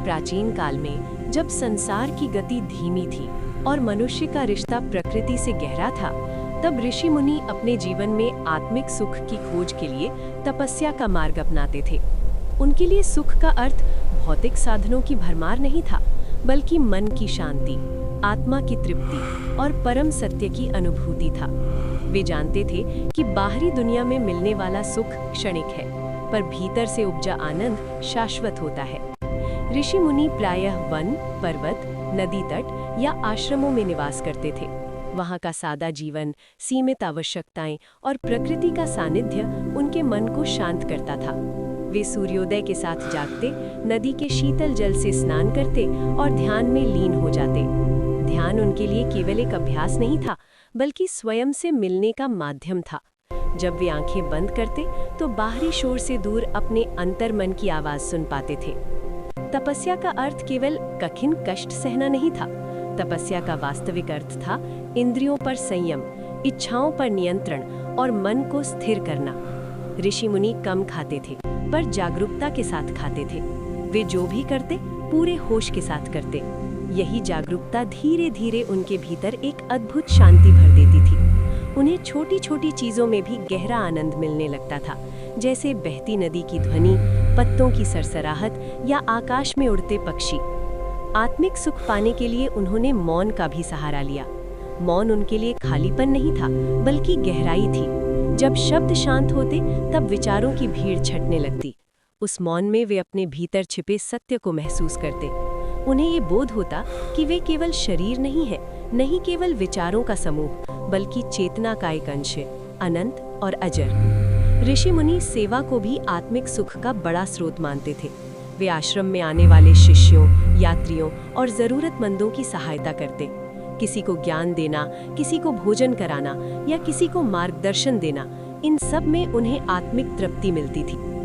प्राचीन काल में जब संसार की गति धीमी थी और मनुष्य का रिश्ता प्रकृति से गहरा था, तब ऋषि मुनि अपने जीवन में आत्मिक सुख की खोज के लिए तपस्या का मार्ग अपनाते थे। उनके लिए सुख का अर्थ भौतिक साधनों की भरमार नहीं था, बल्कि मन की शांति, आत्मा की तृप्ति और परम सत्य की अनुभूति था। वे जानते थे कि बाहरी दुनिया में मिलने वाला सुख क्षणिक है, पर भीतर से उपजा आनंद शाश्वत होता है। ऋषि मुनि प्रायः वन, पर्वत, नदी तट या आश्रमों में निवास करते थे। वहाँ का सादा जीवन, सीमित आवश्यकताएं और प्रकृति का सानिध्य उनके मन को शांत करता था। वे सूर्योदय के साथ जागते, नदी के शीतल जल से स्नान करते और ध्यान में लीन हो जाते। ध्यान उनके लिए केवल एक अभ्यास नहीं था, बल्कि स्वयं से मिलने का माध्यम था। जब वे आंखें बंद करते तो बाहरी शोर से दूर अपने अंतर्मन की आवाज सुन पाते थे। तपस्या का अर्थ केवल कठिन कष्ट सहना नहीं था। तपस्या का वास्तविक अर्थ था इंद्रियों पर संयम, इच्छाओं पर नियंत्रण और मन को स्थिर करना। ऋषि मुनि कम खाते थे, पर जागरूकता के साथ खाते थे। वे जो भी करते पूरे होश के साथ करते। यही जागरूकता धीरे धीरे उनके भीतर एक अद्भुत शांति भर देती थी। उन्हें छोटी छोटी चीजों में भी गहरा आनंद मिलने लगता था, जैसे बहती नदी की ध्वनि, पत्तों की सरसराहट या आकाश में उड़ते पक्षी। आत्मिक सुख पाने के लिए उन्होंने मौन का भी सहारा लिया। मौन उनके लिए खालीपन नहीं था, बल्कि गहराई थी। जब शब्द शांत होते, तब विचारों की भीड़ छटने लगती। उस मौन में वे अपने भीतर छिपे सत्य को महसूस करते। उन्हें ये बोध होता कि वे केवल शरीर नहीं है, नहीं केवल विचारों का समूह, बल्कि चेतना का एक अंश है, अनंत और अजर। ऋषि मुनि सेवा को भी आत्मिक सुख का बड़ा स्रोत मानते थे। वे आश्रम में आने वाले शिष्यों, यात्रियों और जरूरतमंदों की सहायता करते। किसी को ज्ञान देना, किसी को भोजन कराना या किसी को मार्गदर्शन देना, इन सब में उन्हें आत्मिक तृप्ति मिलती थी।